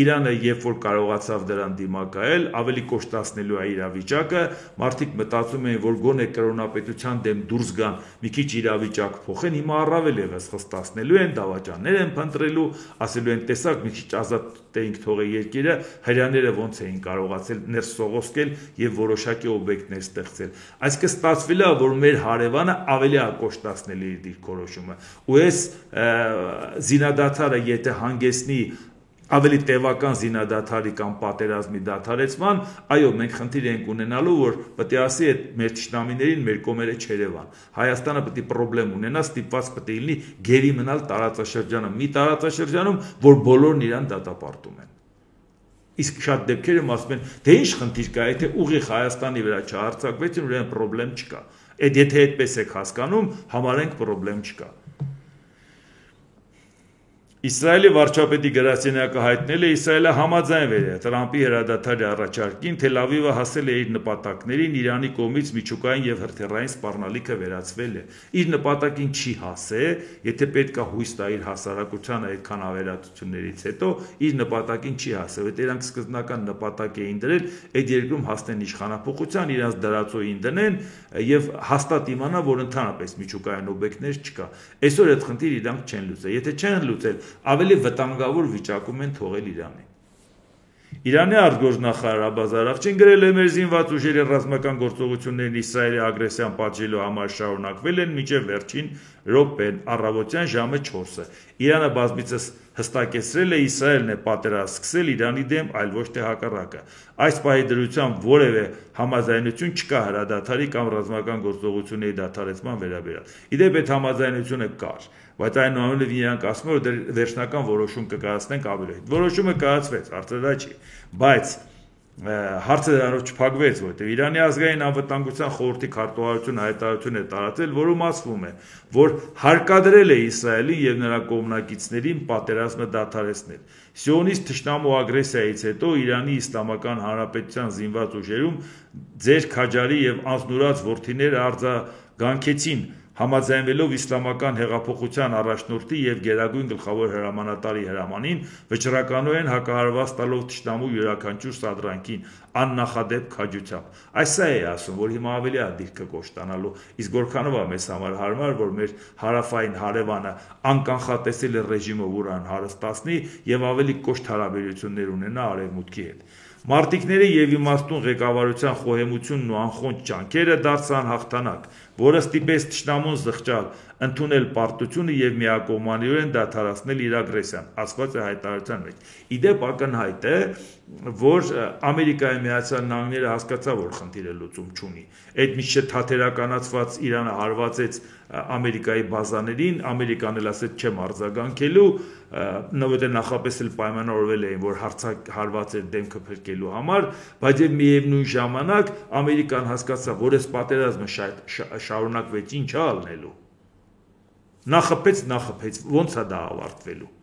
Իրանը երբ որ կարողացավ դրան դիմակայել, ավելի կոշտացնելու է իրավիճակը, մարդիկ մտածում էին, որ գոնե կրոնապետության դեմ դուրս գան, մի քիչ իրավիճակ փոխեն, հիմա առավել եւս խստացնելու են, դավաճաններ են փնտրելու, ասելու են, տեսակ, մի քիչ ազատ էինք թողել երկիրը, հրյաները ոնց էին կարողացել ներս սողոսկել եւ որոշակի օբյեկտներ ստեղծել։ Այսինքն ստացվել է, որ մեր հարևանը ավելի ակոշտացնել է իր դիրքորոշումը։ Ու այս զինադադարը եթե հանգեցնի ավելի տևական զինադադարի կամ պատերազմի դադարեցման, այո, մենք խնդիր ենք ունենալու, որ պետք է ասի այդ մեր թշնամիներին մեր կողմերը չերևան։ Հայաստանը պետք է պրոբլեմ ունենա, ստիպված պետք է լինի գերի մնալ տարածաշրջանում, մի տարածաշրջանում, որ բոլորն իրան դատապարտում են։ Իսկ շատ դեպքերում ասում են, դե ինչ խնդիր կա, եթե ուղիղ Հայաստանի վրա չհարձակվեցին, ուրեմն պրոբլեմ չկա։ Այդ եթե այդպես եք հասկանում, համարենք պրոբլեմ չկա։ Իսրայելի վարչապետի գրասենյակը հայտնել է, Իսրայելը համաձայնվել է Տրամպի հրադադարի առաջարկին, Թել Ավիվը հասել է իր նպատակներին, Իրանի կողմից միջուկային եւ հրթիռային սպառնալիքը վերացվել է։ Իր նպատակին չի հասե, եթե պետք է հույս տա իր հասարակությանը այդքան ավերածություններից հետո, իր նպատակին չի հասե, որտեղ իրանք սկզբնական նպատակ էին դրել այդ երկրում հասնեն իշխանափոխության, իրանց դրածոյին դնեն եւ հաստատ իմանա, որ ընդհանրապես միջուկային օբյեկտներ չկա։ Այսօր այդ խնդիրը իրանք չեն լուծել։ Եթե չեն լուծել, ավելի վտանգավոր վիճակում են թողել Իրանը։ Իրանի արտգործնախարար Աբբաս Արաղչին գրել է, մեր զինված ուժերի ռազմական գործողություններն Իսրայելի ագրեսիան պատժելու համար շարունակվել են մինչև վերջին րոպեն առավոտյան ժամը 4-ը։ Իրանը բազմիցս հստակեցրել է, Իսրայելն է պատերազմ սկսել Իրանի դեմ, այլ ոչ թե հակառակը։ Այս պահի դրությամբ որևէ համաձայնություն չկա հրադադարի կամ ռազմական գործողությունների դադարեցման վերաբերյալ։ Իդեպ այդ համաձայնությունը կար, բայց այնուամենայնիվ իրանք ասում են, որ վերջնական որոշում կկայացնենք ավելի հետ։ Որոշումը կայացվեց, հարցը դա չի, բայց հարցը դրանով չփակվեց, որտեղ Իրանի ազգային անվտանգության խորհրդի քարտուղարությունը հայտարարություն է տարածել, որում ասվում է, որ հարկադրել է Իսրայելին եւ նրա կողմնակիցներին պատերազմը դադարեցնել։ Սիոնիստ թշնամու ագրեսիայից հետո Իրանի Իսլամական Հանրապետության զինված ուժերում ձեր քաջարի եւ անձնուրաց որդիները արձագանքեցին համաձայնվելով իսլամական հեղափոխության առաջնորդի եւ գերագույն գլխավոր հրամանատարի հրամանին, վճռականորեն հակահարված տալով թշնամու յուրաքանչյուր սադրանքին աննախադեպ քաջությամբ։ Այսա է ասում, որ հիմա ավելի է դիրքը կոշտանալու, իսկ որքանով է մեզ համար հարմար, որ մեր հարավային հարևանը անկանխատեսելի ռեժիմը ուրան հարստացնի եւ ավելի կոշտ հարաբերություններ ունենա արևմուտքի հետ։ Մարտիկների եւ իմաստուն ղեկավարության խոհեմությունն ու անխոնջ ջանքերը դարձան հաղթանակ, որը ստիպեց թշնամուն զղջալ, ընդունել պարտությունը եւ միակողմանիորեն դադարեցնել իր ագրեսիան, ասված է հայտարարության մեջ։ Իդեպ ակնհայտ է, որ Ամերիկայի Միացյալ Նահանգները հասկացավ, որ խնդիրը լուծում չունի։ Այդ միջի թատերականացված Իրանը հարվածեց Ամերիկայի բազաներին, Ամերիկան էլ ասեց չեմ արձագանքելու, նույնիսկ նախապես էլ պայմանավորվել էին, որ հարված էր դեմքը փրկելու համար, բայց եւ միևնույն ժամանակ Ամերիկան հասկացավ, որ այս պատերազմը շարունակվեց, ինչ է ալնելու։ Նախապեց, ոնց է դա ավարտվելու։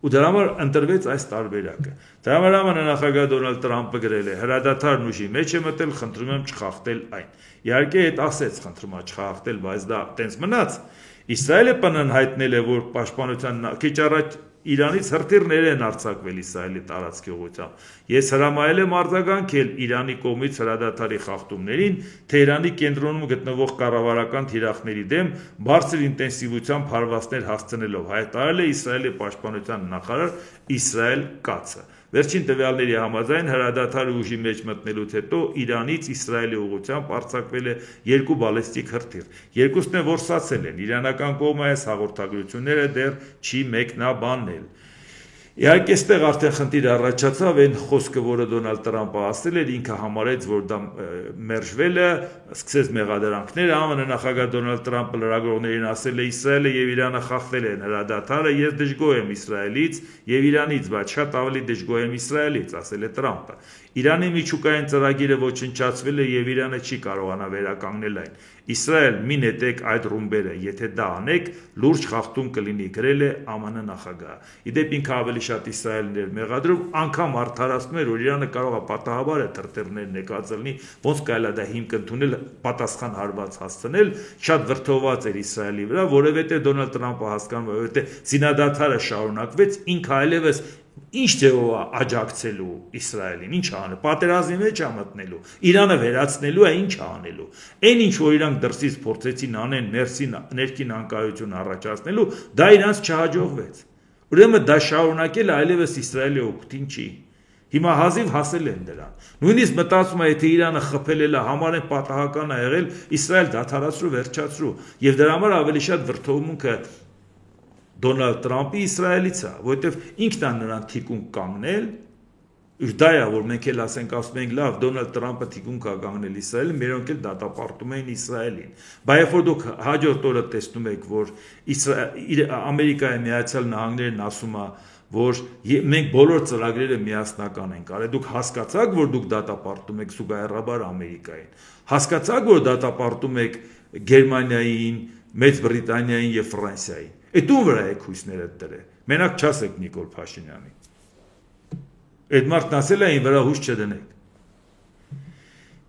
Ու դրա համար ընտրվեց այս տարբերակը։ Դրա համար նախագահ Դոնալդ Տրամպը գրել է. հրադադարն ուժի մեջ է մտել, խնդրում եմ չխախտել այն։ Իհարկե այդ ասեց, խնդրում եմ չխախտել, բայց դա տենց մնաց։ Իսրայելը պնն հայտնել է, որ պաշտպանության քիչ առաջ Իրանից հրթիռներ են արձակվել Իսրայելի տարածքի ուղղությամբ։ Ես հրամայել եմ արձագանքել Իրանի կողմից հրադադարի խախտումներին, Թեհրանի կենտրոնում գտնվող կառավարական թիրախների դեմ բարձր ինտենսիվությամբ հարվածներ հասցնելով, հայտարարել է Իսրայելի պաշտպանության նախարար Իսրայել Կացը։ Վերջին տվյալների համաձայն հրադադարի ուժի մեջ մտնելուց հետո Իրանից Իսրայելի ուղղությամբ արձակվել է 2 բալեստիկ հրթիռ։ Երկուսն էլ որսացել են։ Իրանական կողմը այս հաղորդագրությունները դեռ չի մեկնաբանել։ Իհարկե այստեղ արդեն խնդիր առաջացավ, այն խոսքը, որը Դոնալդ Տրամպը ասել էր, ինքը համարեց, որ դա մերժվել է, սկսեց մեղադրանքներ, ԱՄՆ նախագահ Դոնալդ Տրամպը լրագրողներին ասել է Իսրայելը եւ Իրանը խախտել են հրադադարը, ես դժգոհ եմ Իսրայելից եւ Իրանից, բայց շատ ավելի դժգոհ եմ Իսրայելից, ասել է Տրամպը։ Իրանի միջուկային ծրագիրը ոչնչացվել է եւ Իրանը չի կարողանա վերականգնել այն։ Իսրայել մի նետեք այդ ռումբերը, եթե դա անեք, լուրջ խախտում կլինի, գրել է ԱՄՆ նախագահը։ Իդեպ ինքը ավելի շատ Իսրայելն էր մեղադրում, անգամ արդարացնում էր, որ Իրանը կարող է պատահաբար է թրթեռներ նեկած լինի, ոնց կարելի է դա հիմք ընդունել, պատասխան հարված հասցնել, շատ վրդովված էր Իսրայելի վրա, որովհետև Դոնալդ Տրամպը հասկանում է, որովհետև զինադադարը շարունակվեց, ինքը այլևս ինչ ձևով է աջակցելու Իսրայելին, ինչ անել, պատերազմի մեջ է մտնելու, Իրանը վերացնելու է, ինչ անելու, այն ինչ որ իրանք դրսից փորձեցին անեն ներքին անկայություն առաջացնելու, դա իրանց չհաջողվեց, ուրեմն դա շարունակելը այլևս Իսրայելի օգտին չի, հիմա հազիվ հասել են դրան, նույնիսկ մտածում է, եթե Իրանը խփել է համարեն պատահական է եղել, Իսրայել դադարեցրու, վերջացրու, եւ դրա համար ավելի շատ վրդովմունքը Դոնալդ Տրամպի Իսրայելից է, որովհետև ինքն է նրան թիկունք կանգնել, դա է, որ մենք էլ ասենք, ասում ենք, լավ, Դոնալդ Տրամպը թիկունք է կանգնել Իսրայելին, մերոնք էլ դատապարտում էին Իսրայելին։ Բայց երբ որ դուք հաջորդ օրը տեսնում եք, որ Ամերիկայի Միացյալ Նահանգներն ասում է, որ մենք բոլոր ծրագրերը միասնական ենք արել, դուք հասկացաք, որ դուք դատապարտում եք զուգահեռաբար Ամերիկային, հասկացաք, որ դատապարտում եք Գերմանիային, Մեծ Բրիտանիային եւ Ֆրանսիային։ Այդ ում վրա եք հույսները դրել։ Մենակ չասեք Նիկոլ Փաշինյանի։ Այդ մարդն ասել է, այն վրա հույս չդնեք։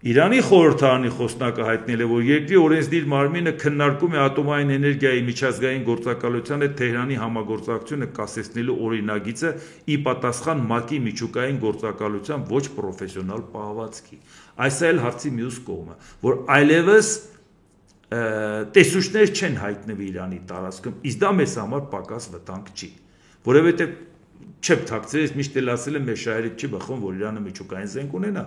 Իրանի խորհրդարանի խոսնակը հայտնել է, որ երկրի օրենսդիր մարմինը քննարկում է ատոմային էներգիայի միջազգային գործակալության հետ Թեհրանի համագործակցությունը կասեցնելու օրինագիծը ի պատասխան ՄԱԿ-ի միջուկային գործակալության ոչ պրոֆեսիոնալ պահվածքի։ Այս է հարցի մյուս կողմը, որ այլևս տեսուչներ չեն հայտնվի Իրանի տարածքում, իսկ դա մեզ համար պակաս վտանգ չի, որովհետև չեմ թաքցրել, միշտ էլ ասել եմ, մեր շահերից չի բխում, որ Իրանը միջուկային զենք ունենա։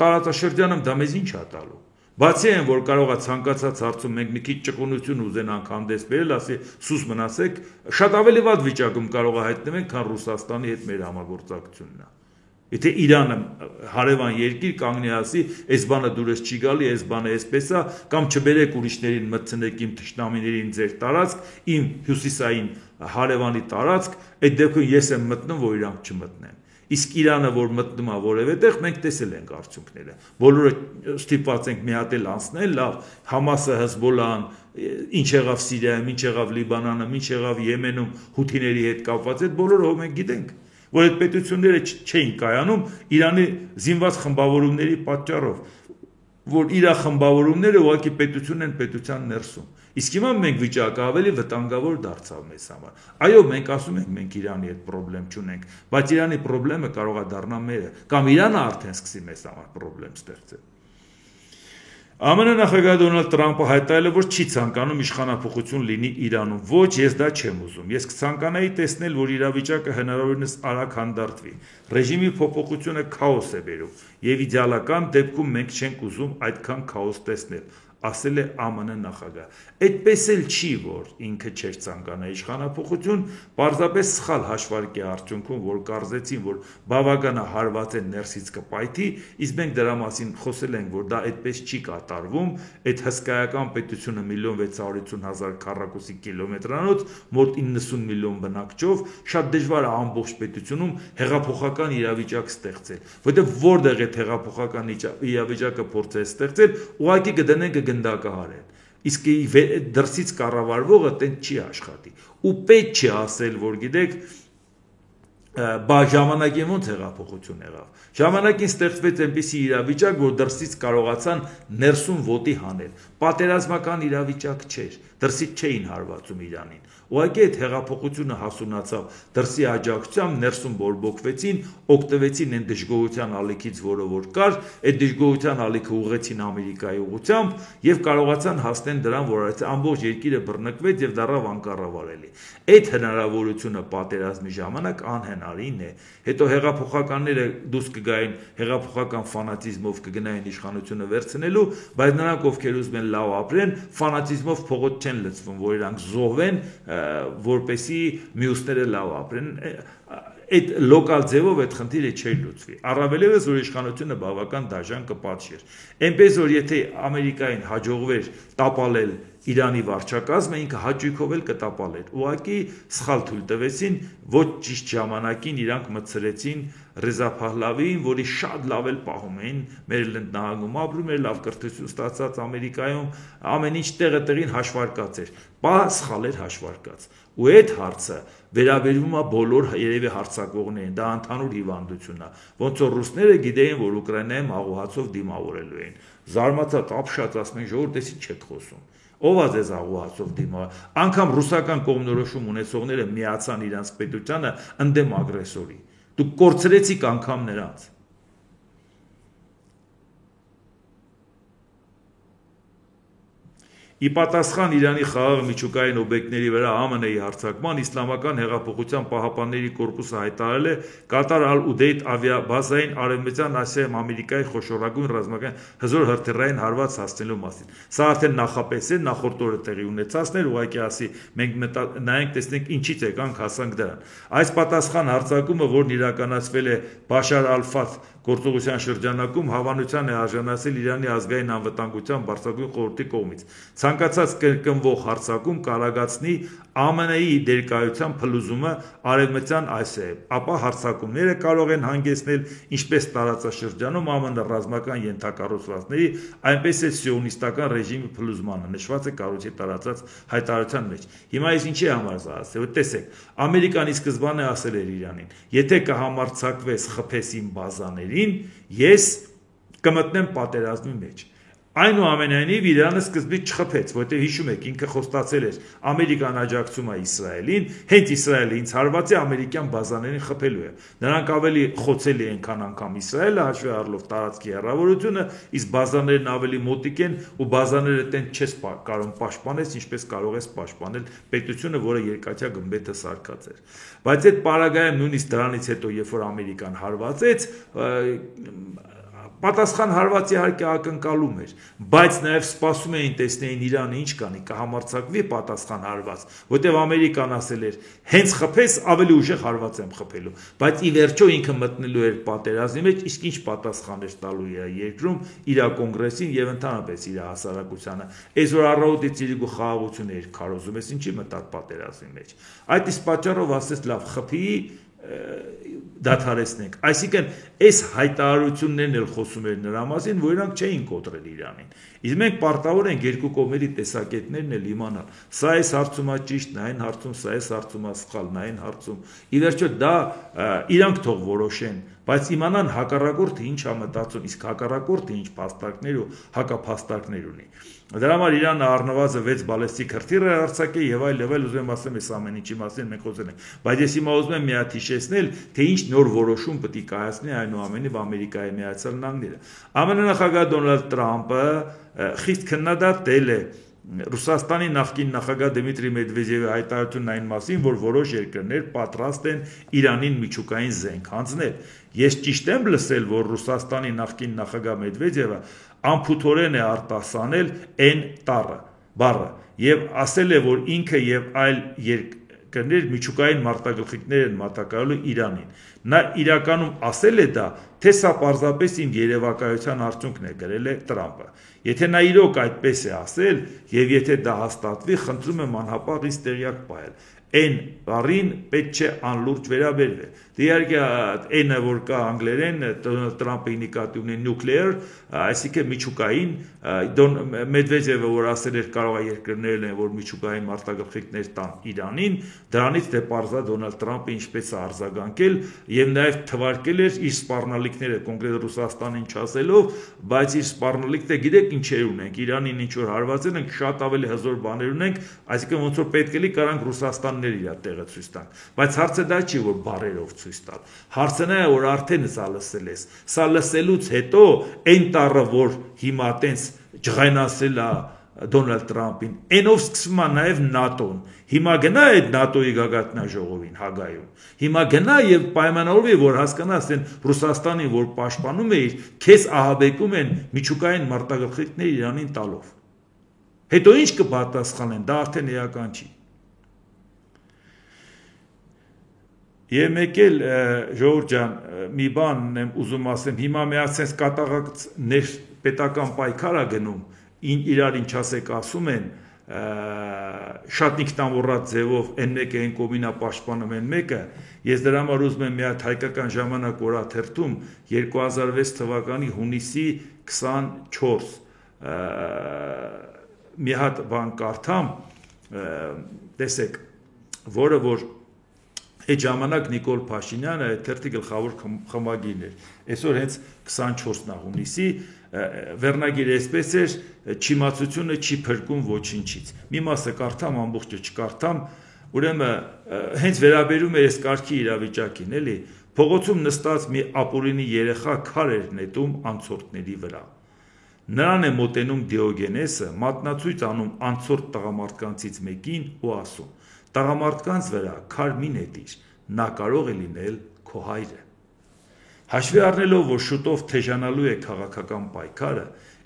Տարածաշրջանում դա մեզ ինչ է տալու։ Բացի այն, որ կարող է ցանկացած հարցում մենք մի քիչ ճկունություն ուզենանք հանդես բերել, ասի սուս մնացեք, շատ ավելի վատ վիճակում կարող է հայտնվենք, քան Ռուսաստանի հետ մեր համագործակցությունն է։ Եթե Իրանը հարևան երկիր կանգնի ասի, այս բանը դուրս չի գալի, այս բանը այսպես է, կամ չբերեք ուրիշներին մտցնեք իմ թշնամիներին ձեր տարածք, իմ հյուսիսային հարևանի տարածք, այդ դեպքում ես եմ մտնում, որ իրանք չմտնեն։ Իսկ Իրանը, որ մտնում է որևէ տեղ, մենք տեսել ենք արդյունքները։ Բոլորը ստիպված ենք մի հատ էլ անցնել, լավ, Համասը, Հեզբոլլահն, ինչ եղավ Սիրիայում, ինչ եղավ Լիբանանում, ինչ եղավ Եմենում, հութիների հետ կապված, այդ բոլորը մենք գիտենք, որ այդ պետությունները չէին կայանում Իրանի զինված խմբավորումների պատճառով, որ իր խմբավորումները ուղղակի պետություն են պետության ներսում։ Իսկ հիմա մենք վիճակը ավելի վտանգավոր դարձավ մեզ համար։ Այո, մենք ասում ենք, մենք Իրանի հետ խնդրեմ չունենք, բայց Իրանի խնդրեմը կարող է դառնալ մերը, կամ Իրանը արդեն սկսի մեզ համար խնդրեմ ստեղծել։ ԱՄՆ նախագահ Դոնալդ Տրամպը հայտարարել է, որ չի ցանկանում իշխանափոխություն լինի Իրանում։ Ոչ, ես դա չեմ ուզում։ Ես կցանկանայի տեսնել, որ իրավիճակը հնարավորինս արագ հանդարտվի։ Ռեժիմի փոփոխությունը քաոս է բերում, եւ իդեալական դեպքում մենք չենք ուզում այդքան քաոս տեսնել, ասել է ԱՄՆ նախագահ։ Այդպես էլ չի, որ ինքը չէր ցանկանա իշխանափոխություն, պարզապես սխալ հաշվարկի արդյունքում, որ կարծեցին, որ բավականա հարված են ներսից կպայթի, իսկ մենք դրա մասին խոսել ենք, որ դա այդպես չի կատարվում, այդ հսկայական պետությունը 1.650.000 քառակուսի կիլոմետրանոց, մոտ 90 միլիոն բնակչով, շատ դժվար է ամբողջ պետությունում հեղափոխական իրավիճակ ստեղծել, որտեղ որտեղ այդ հեղափոխական իրավիճակը փորձել ստեղծել, ուղղակի կդնեն գնդակահարեն։ Իսկ դրսից կառավարվողը տեն չի աշխատի։ Ու պետք չի ասել, որ գիտեք, ժամանակին ոնց հեղափոխություն եղավ։ Ժամանակին ստեղծվեց այնպիսի իրավիճակ, որ դրսից կարողացան ներսում ոտի հանել։ Պատերազմական իրավիճակ չէր, դրսից չէին հարվածում Իրանին։ Ուղղակի այդ հեղափոխությունը հասունացավ դրսի աջակցությամբ, ներսում բորբոքվեցին, օգտվեցին այն դժգոհության ալիքից, որը որ կար, այդ դժգոհության ալիքը ուղղեցին Ամերիկայի ուղղությամբ եւ կարողացան հասնել դրան, որ այդ ամբողջ երկիրը բռնկվեց եւ դառավ անկառավարելի։ Այդ հնարավորությունը պատերազմի ժամանակ անհնարին է։ Հետո հեղափոխականները դուրս կգային հեղափոխական ֆանատիզմով կգնային իշխանությունը վերցնելու, բայց նրանք ովքեր ուզում են լավ ապրեն, ֆանատիզմով փողոց չեն լցվում, որ իրանք զոհվեն, որպեսի մյուսները լավ ապրեն, այդ լոկալ ձևով այդ խնդիրը չէր լուծվի։ Առավելևս որ իշխանությունը բավական դաժան կպատժեր։ Այնպես որ եթե Ամերիկային հաջողվեր տապալել Իրանի վարչակազմը ինքը հաճույքով էլ կտապալեր։ Ուղղակի սխալ թույլ տվեցին, ոչ ճիշտ ժամանակին իրանք մտցրեցին Ռեզա Փահլավիին, որի շատ լավ էլ պահում էին, Մերիլենդ նահանգում ապրում էր, լավ կրթություն ստացած, Ամերիկայում, ամեն ինչ տեղը-տեղին հաշվարկած էր, սխալ էր հաշվարկած։ Ու այդ հարցը վերաբերվում է բոլոր երևի հարցակողներին, դա ընդհանուր հիվանդություն է, ոնց որ ռուսները գիտեին, որ Ուկրաինայում աղուհացով դիմավորելու են։ Զարմացած ապշած ասում են, ժողովուրդ, էսի չեք խոսում։ Ով է ձեզ աղուհացով դիմավոր։ Անգամ ռուսական կողմնորոշում ունեցողները միացան իրանց պետությանը ընդդեմ ագրեսորի։ Դուք կորցրեցիք անգամ նրանց։ Ի պատասխան Իրանի խաղաղ միջուկային օբյեկտների վրա ԱՄՆ-ի հարձակման Իսլամական հեղափոխության պահապանների կորպուսը հայտարարել է Կատար Ալ-Ուդեյդ ավիաբազային Արևմտյան Ասիայում Ամերիկայի խոշորագույն ռազմական հզոր հրթիռային հարված հասցնելու մասին։ Սա արդեն նախապես է, նախորդ օրը տեղի ունեցածն էր, ուղղակի ասի մենք նայենք տեսնենք ինչից եկանք հասանք դրան։ Այս պատասխան հարձակումը, որն իրականացվել է Բաշար Ալ-Ֆաթ գործողության շրջանակում, հավանության է արժանացել Իրանի ազգային անվտանգության բարձրագույն խորհրդի կողմից։ Ցանկացած կրկնվող հարձակում կարագացնի ԱՄՆ-ի դերկայության փլուզումը Արևմտյան Ասիայում, ապա հարձակումները կարող են հանգեցնել ինչպես տարածաշրջանում ԱՄՆ ռազմական ենթակառուցվածքների, այնպես էլ սիոնիստական ռեժիմի փլուզմանը, նշված է կառույցի տարածած հայտարարության մեջ։ Հիմա ես ինչի համար ասել, տեսեք, Ամերիկան ի սկզբանե ասել էր Իրանին, եթե կհամարձակվես խփես իմ բազաներին, ես կմտնեմ պատերազմի մեջ։ Այնուամենայնիվ Իրանը սկզբից չխփեց, որտեղ հիշում եք, ինքը խոստացել էր Ամերիկան աջակցում է Իսրայելին, հենց Իսրայելը ինձ հարվածի ամերիկյան բազաներին խփելու է։ Նրանք ավելի խոցելի են, քան անգամ Իսրայելը, հաշվի առնելով տարածքի հեռավորությունը, իսկ բազաներն ավելի մոտիկ են ու բազաները տեն չես կարող պաշտպանես, ինչպես կարող ես պաշտպանել պետությունը, որը երկաթյա գմբեթը սարքած էր։ Բայց այդ պարագայում նույնիսկ դրանից հետո, երբ որ Ամերիկան հարվածեց, պատասխան հարված իհարկե ակնկալում էր, բայց նաև սպասում էին տեսնեին Իրանը ինչ կանի, կհամարձակվի պատասխան հարված, որտեղ Ամերիկան ասել էր, հենց խփես ավելի ուժեղ հարված եմ խփելու, բայց ի վերջո ինքը մտնելու էր պատերազմի մեջ, իսկ ինչ պատասխան էր տալու իր երկրում, իր կոնգրեսին եւ ընդհանրապես իր հասարակությանը։ Այսօր առավոտից իրիկու խաղաղություն էր քարոզում, ես ինչի մտած պատերազմի մեջ։ Այդ իսկ պատճառով ասես լավ խփի դադարեցնենք։ Այսինքն այս հայտարարություններն էլ խոսում էր նրա մասին, որ իրանք չէին կոտրել Իրանին։ Իսկ մենք պարտավոր ենք երկու կողմերի տեսակետներն էլ իմանալ։ Սա էս հարցում է ճիշտ, նա այն հարցում, սա էս հարցում է սխալ, նա այն հարցում։ Ի վերջո դա իրանք թող որոշեն, բայց իմանան հակառակորդը ինչ է մտածում, իսկ հակառակորդը ինչ փաստարկներ ու հակափաստարկներ ունի։ Դրա համար Իրանը առնվազն 6 բալեստիկ հրթիռ է արձակել եւ այլ ուզում եմ ասեմ, այս ամեն ինչի մասին մենք խոսել ենք։ Բայց ես հիմա ուզում եմ մի հատ հիշեցնել, թե ինչ նոր որոշում պետք է կայացնի այնուամենայնիվ Ամերիկայի Միացյալ Նահանգները։ ԱՄՆ նախագահ Դոնալդ Տրամպը խիստ քննադատել է Ռուսաստանի նախկին նախագահ Դմիտրի Մեդվեդևի հայտարարությունն այն մասին, որ որոշ երկրներ պատրաստ են Իրանին միջուկային զենք հանձնել։ Ես ճիշտ եմ լսել, որ Ռուսաստանի նախկին նախագահ Մեդվեդևը անփութորեն է արտասանել այն բառը եւ ասել է, որ ինքը եւ այլ երկրներ միջուկային մարտագլխիկներ են մատակարարելու Իրանին։ Նա իրականում ասել է դա, թե սա պարզապես իմ երևակայության արդյունքն է, գրել է Տրամպը։ Եթե նա իրոք այդպես է ասել եւ եթե դա հաստատվի, խնդրում եմ անհապաղ ինձ տեղյակ պահել։ Այն բառին պետք չէ անլուրջ վերաբերվել։ Դե իհարկե այն որ կա անգլերեն Տրամպի նկատի ունի nuclear, այսինքն միջուկային, Մեդվեդևը որ ասել էր կարող է երկրներն են, որ միջուկային մարտագլխիկներ տան Իրանին, դրանից դե պարզա Դոնալդ Տրամպը ինչպես է արձագանքել եւ նաեւ թվարկել էր իր սպառնալիքները կոնկրետ Ռուսաստանին չասելով, բայց իր սպառնալիքները գիտեք ինչեր ունենք, Իրանին ինչ որ հարվածել ենք, շատ ավելի հզոր բաներ ունենք, այսինքն ոնց որ պետք է լի կարանք Ռուսաստաններ իր տեղը ցույց տանք, բայց հարցը դա չի որ բարերով ցույց տալ, հարցը նա է որ արդեն սա լսել ես, սա լսելուց հետո այն տառը որ հիմա տենց ջղայնացել է Դոնալդ Տրամպին, այնով սկսվում է նաև ՆԱՏՕ-ն, հիմա գնա այդ ՆԱՏՕ-ի գագաթնաժողովին Հագայում, հիմա գնա եւ պայմանավորվի որ հասկանաս են Ռուսաստանին որ պաշտպանում էիր, քեզ ահաբեկում են միջուկային մարտագլխիկներ Իրանին տալով, հետո ինչ կպատասխանեն, դա արդեն էական չի։ Եվ մեկ էլ ժողովուրդ ջան, մի բան եմ ուզում ասեմ, հիմա միացած կատաղած պետական պայքար է գնում, իրար ինչ ասեք ասում են, շատ ինքնամոռաց ձևով այն մեկը այն կողմինա պաշտպանում են մեկը, ես դրա համար ուզում եմ մի հատ հայկական ժամանակ օրաթերթում 2006 թվականի հունիսի 24 մի հատ բան կարդամ, տեսեք, որը որ այդ ժամանակ Նիկոլ Փաշինյանը թերթի գլխավոր խմբագիրն էր, այսօր հենց 24-ն է հունիսի, վերնագիրը այսպես էր, չիմացությունը չի փրկում ոչինչից, մի մասը կարդամ, ամբողջը չկարդամ, ուրեմն հենց վերաբերում էր այս կարգի իրավիճակին, էլի, փողոցում նստած մի ապուրինի երեխա քար էր նետում անցորդների վրա, նրան է մոտենում Դիոգենեսը, մատնացույց անում անցորդ տղամարդկանցից մեկին ու ասում, տղամարդկանց վրա քար մի նետիր, նա կարող է լինել քո հայրը։ Հաշվի առնելով, որ շուտով թեժանալու է քաղաքական պայքարը,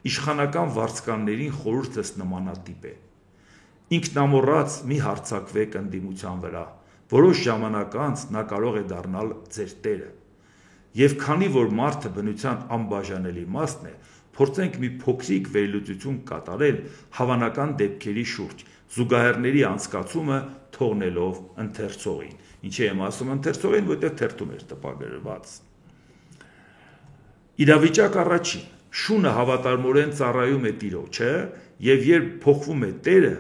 իշխանական վարձկաններին խորհուրդս նմանատիպ է։ Ինքնամոռաց մի հարձակվեք ընդդիմության վրա, որոշ ժամանակ անց նա կարող է դառնալ ձեր տերը։ Եվ քանի որ մարդը բնության անբաժանելի մասն է, փորձենք մի փոքրիկ վերլուծություն կատարել հավանական դեպքերի շուրջ, զուգահեռների անցկացումը թողնելով ընթերցողին։ Ինչի եմ ասում ընթերցողին, որտեղ թերթում էր տպագրված։ Իրավիճակ առաջին, շունը հավատարմորեն ծառայում է տիրոջը, եւ երբ փոխվում է տերը,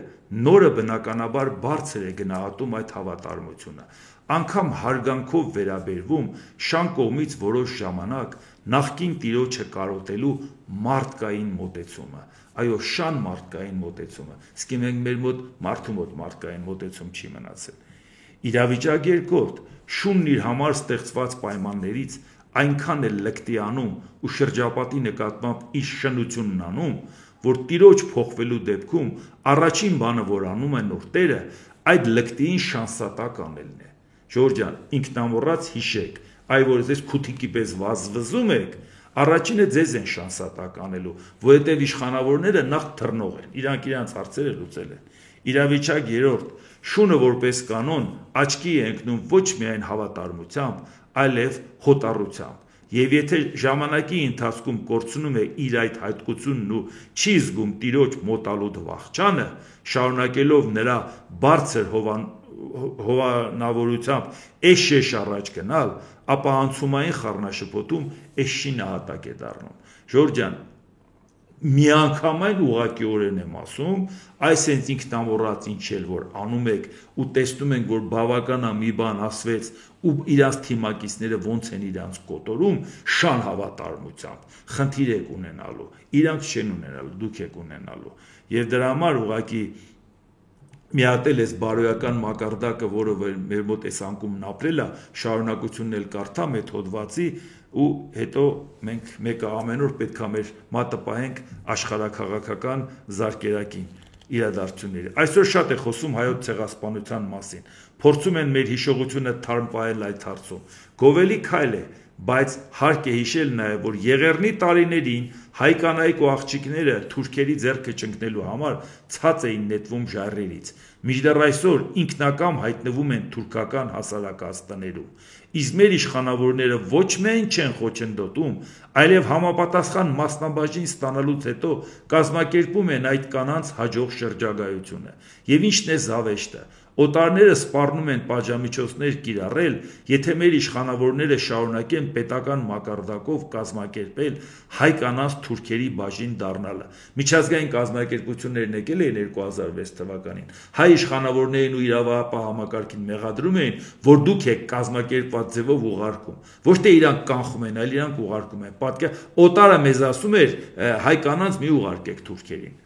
նորը բնականաբար բարձր է գնահատում այդ հավատարմությունը, անգամ հարգանքով վերաբերվում շան կողմից որոշ ժամանակ նախկին տիրոջը կարոտելու մարդկային մոտեցումը, այո, շան մարդկային մոտեցումը, իսկ մենք մեր մոտ մարդու մոտ մարդկային մոտեցում չի մնացել։ Իրավիճակ երկրորդ, շունն իր համար ստեղծված պայմաններից այնքան է լկտի անում ու շրջապատի նկատմամբ իր շնությունն անում, որ տիրոջ փոխվելու դեպքում առաջին բանը, որ անում է նոր տերը, այդ լկտիին շանսատակ անելն է։ Ժորժ ջան, ինքնամոռաց հիշեք, այ որ ձեզ քութիկի պես վազվզում եք, առաջինը ձեզ են շանսատակ անելու, որովհետև իշխանավորները նախ թռնող են, իրանք իրանց հարցերը լուծել են։ Իրավիճակ երրորդ, շունը որպես կանոն աչքի է ընկնում ոչ միայն հավատարմությամբ, այլև հոտառությամբ։ Եվ եթե ժամանակի ընթացքում կորցնում է իր այդ հայտկությունն ու չի զգում տիրոջ մոտալու վախճանը, շարունակելով նրա բարձր հովանավորությամբ էշ առաջ գնալ, ապա անցումային խառնաշփոթում էշի նահատակ է դառնում։ Ժորժ ջան, միանգամայն ուղղակիորեն եմ ասում, այս հենց ինքնամոռաց ինչ էլ որ անում եք ու տեսնում ենք, որ բավականա մի բան ասվեց ու իրանց թիմակիցները ոնց են իրանց կոտորում, շան հավատարմությամբ, խնդիր եք ունենալու, իրանք չեն ունենալու, դուք եք ունենալու։ Եվ դրա համար ուղղակի մի հատ էլ էս բարոյական մակարդակը, որը մեր մոտ էս անկումն ապրել է, շարունակությունն էլ կարդամ այդ հոդվածի ու հետո մենք մեկը ամեն օր պետք է մեր մատը պահենք աշխարհաքաղաքական զարկերակին իրադարձությունների։ Այսօր շատ է խոսում հայոց ցեղասպանության մասին։ Փորձում են մեր հիշողությունը թարմ պահել այդ հարցում։ Գովելի քայլ է, բայց հարկ է հիշել նաև, որ Եղեռնի տարիներին հայ կանայք ու աղջիկները թուրքերի ձեռքը ճնգնելու համար ցած էին նետվում ժայռերից։ Մինչդեռ այսօր ինքնակամ հայտնվում են թուրքական հասարակած տներում։ Իսկ մեր իշխանավորները ոչ միայն չեն խոչընդոտում, այլև համապատասխան մասնաբաժին ստանալուց հետո կազմակերպում են այդ կանանց հաջող շրջագայությունը։ Եվ ինչն է զավեշտը, օտարները սպառնում են պատժամիջոցներ կիրառել, եթե մեր իշխանավորները շարունակեն պետական մակարդակով կազմակերպել հայ կանանց թուրքերի բաժին դառնալը։ Միջազգային կազմակերպություններն եկել էին 2006 թվականին։ Հայ իշխանավորներին ու իրավապահ համակարգին մեղադրում էին, որ դուք եք կազմակերպված ձևով ուղարկում։ Ոչ թե իրանք կանխում են, այլ իրանք ուղարկում են։ Օտարը մեզ ասում էր հայ կանանց մի ուղարկեք թուրքերին։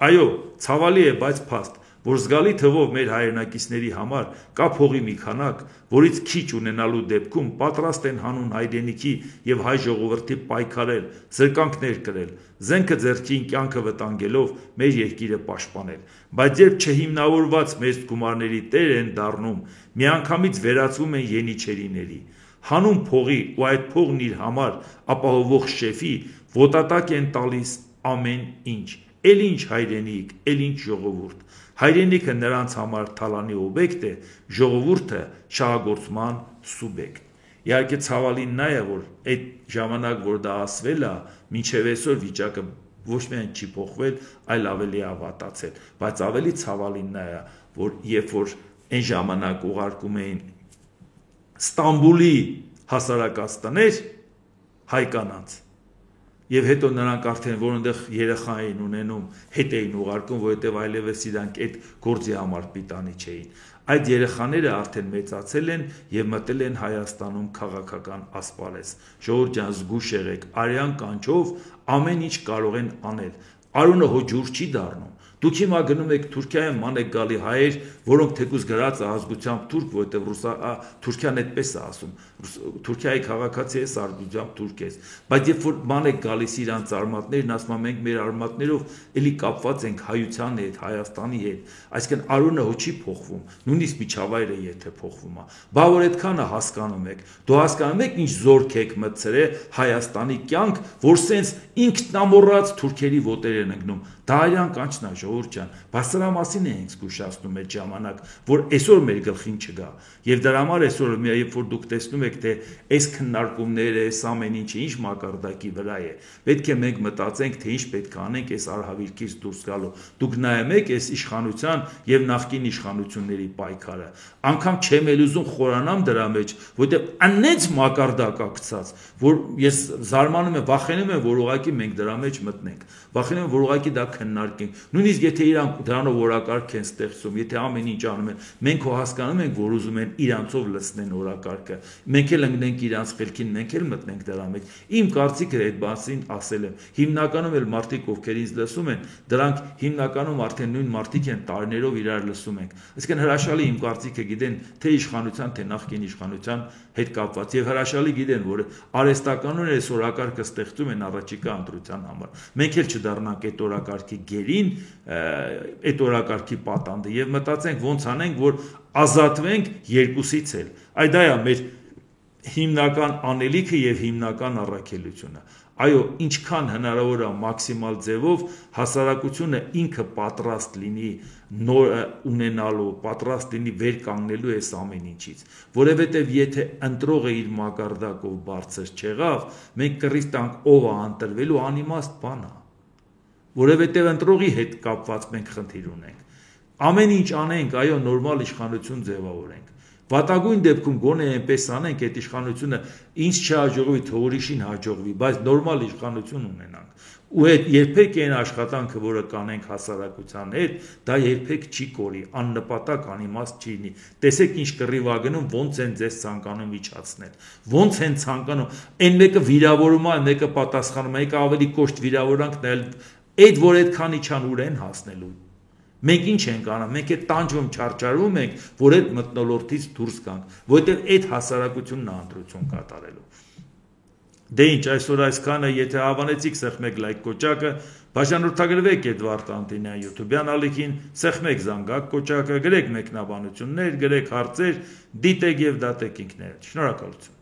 Այո, ցավալի է, բայց փաստ, որ զգալի թվով մեր հայրենակիցների համար կա փողի մի քանակ, որից քիչ ունենալու դեպքում պատրաստ են հանուն հայրենիքի եւ հայ ժողովրդի պայքարել, զրկանքներ կրել, զենքը ձեռքին կյանքը վտանգելով մեր երկիրը պաշտպանել, բայց երբ չհիմնավորված մեծ գումարների տեր են դառնում, միանգամից վերածվում են յենիչերիների, հանուն փողի ու այդ փողն իր համար ապահովող շեֆի ոտատակ են տալիս ամեն ինչ, էլ ինչ հայրենիք, էլ ինչ ժողովուրդ։ Հայրենիքը նրանց համար թալանի օբյեկտ է, ժողովուրդը շահագործման սուբյեկտ։ Իհարկե ցավալին նա է, որ այդ ժամանակ, որ դա ասվել է, մինչև այսօր վիճակը ոչ միայն չի փոխվել, այլ ավելի ավատացել, բայց ավելի ցավալին նա է, որ երբ որ այն ժամանակ ուղարկում էին Ստամբուլի հասարակած տներ հայ կանանց, եւ հետո նրանք արդեն որոնտեղ երեխա էին ունենում, հետ էին ուղարկում, որովհետեւ այլևս իրանք այդ գործի համար պիտանի չէին։ Այդ երեխաները արդեն մեծացել են եւ մտել են Հայաստանում քաղաքական ասպարեզ։ Ժողովուրդ ջան, զգուշ եղեք, արյան կանչով ամեն ինչ կարող են անել։ Արունը հո ջուր չի դառնում։ Դուք հիմա գնում եք Թուրքիայում ման եք գալի հայեր, որոնք թեկուզ գրած է ազգությամբ թուրք, որովհետև Թուրքիան այդպես է ասում։ Թուրքիայի քաղաքացի ես, ազգությամբ թուրք ես։ Բայց երբ որ ման եք գալիս իրանց արմատներն, ասում են մենք մեր արմատներով էլի կապված ենք հայության հետ, Հայաստանի հետ։ Այսինքն արունը հո չի փոխվում, նույնիսկ միջավայրը եթե փոխվում է։ Բա որ այդքանը հասկանում եք։ Դու հասկանում եք ինչ զորք եք մտցրել Հայաստանի կյանք, որ սենց ինքնամոռաց թուրքերի ոտեր են ընկնում։ Դա արյան կանչն է, ժողովուրդ ջան, բայց սրա մասին ենք զգուշացնում այդ ժամանակ, որ այսօր մեր գլխին չգա։ Եվ դրա համար այսօր երբ որ դուք տեսնում եք, թե այս քննարկումները, այս ամեն ինչը ինչ մակարդակի վրա է, պետք է մենք մտածենք, թե ինչ պետք է անենք այս արհավիրքից դուրս գալու։ Դուք նայում եք այս իշխանության եւ նախկին իշխանությունների պայքարը։ Անկամ չեմ էլ ուզում խորանամ դրա մեջ, որովհետեւ աննեց մակարդակ ակցած, որ ես զարմանում եմ, վախենում եմ, որ ուղղակի մենք դրա մեջ մտնենք։ Վախենում եմ, որ ուղղակի դա քննարկենք։ Նույնիսկ եթե իրանք դրանով օրակարգ են ստեղծում, եթե ամեն ինչ անում են, մենք հո հասկանում ենք, որ ուզում են իրանցով լցնեն օրակարգը։ Մենք էլ ընկնենք իրանց խելքին, մենք էլ մտնենք դրա մեջ։ Իմ կարծիքը այդ բացին ասել եմ։ Հիմնականում էլ մարդիկ, ովքեր ինձ լսում են, դրանք հիմնականում արդեն նույն մարդիկ են, տարիներով իրար լսում ենք։ Այսինքն հրաշալի իմ կարծիքը գիտեն թե իշխանության, թե նախկին իշխանության հետ կապված եւ հրաշալի գիտեն, որ արհեստականորեն այս օրակարգը ստեղծում են առաջիկա ընտրության համար։ Մենք էլ չդառնանք այդ օրակարգի գերին, այդ օրակարգի պատանդը եւ մտածենք ոնց անենք, որ ազատվենք երկուսից էլ։ Այ դա է մեր հիմնական անելիքը եւ հիմնական առաքելությունը։ Այո, ինչքան հնարավոր է մաքսիմալ ձևով հասարակությունը ինքը պատրաստ լինի նոր ունենալու, պատրաստ լինի վեր կանգնելու այս ամեն ինչից, որովհետև եթե ընտրողը իր մակարդակով բարձր չեղավ, մենք կռիվ տանք ով է ընտրվելու, անիմաստ բան է, որովհետև ընտրողի հետ կապված մենք խնդիր ունենք։ Ամեն ինչ անենք, այո, նորմալ իշխանություն ձևավորենք։ Վատագույն դեպքում գոնե այնպես անենք, այդ իշխանությունը ինչ չհաջողվի, թե ուրիշին հաջողվի, բայց նորմալ իշխանություն ունենանք։ Ու այդ երբեք այն աշխատանքը, որը կանենք հասարակության հետ, դա երբեք չի կորի, աննպատակ, անիմաստ չի լինի։ Տեսեք ինչ կռիվ ա գնում, ոնց են ձեզ ցանկանում իջացնել։ Ոնց են ցանկանում, այն մեկը վիրավորում է, մեկը պատասխանում է, մեկը ավելի կոշտ վիրավորանք նայել, այդ որ այդքան իջան ուր են հասնելու։ Մենք ինչ ենք անում, մենք այդ տանջվում չարչարվում ենք, որ այդ մթնոլորտից դուրս գանք, որովհետև այդ հասարակությունն է ընտրություն կատարելու։ Դե ինչ, այսօր այսքանը, եթե հավանեցիք, սեղմեք լայք կոճակը, բաժանորդագրվեք Էդվարդ Անտինյան YouTube-յան ալիքին, սեղմեք զանգակ կոճակը, գրեք մեկնաբանություններ, գրեք հարցեր, դիտեք եւ դատեք ինքներդ։ Շնորհակալություն։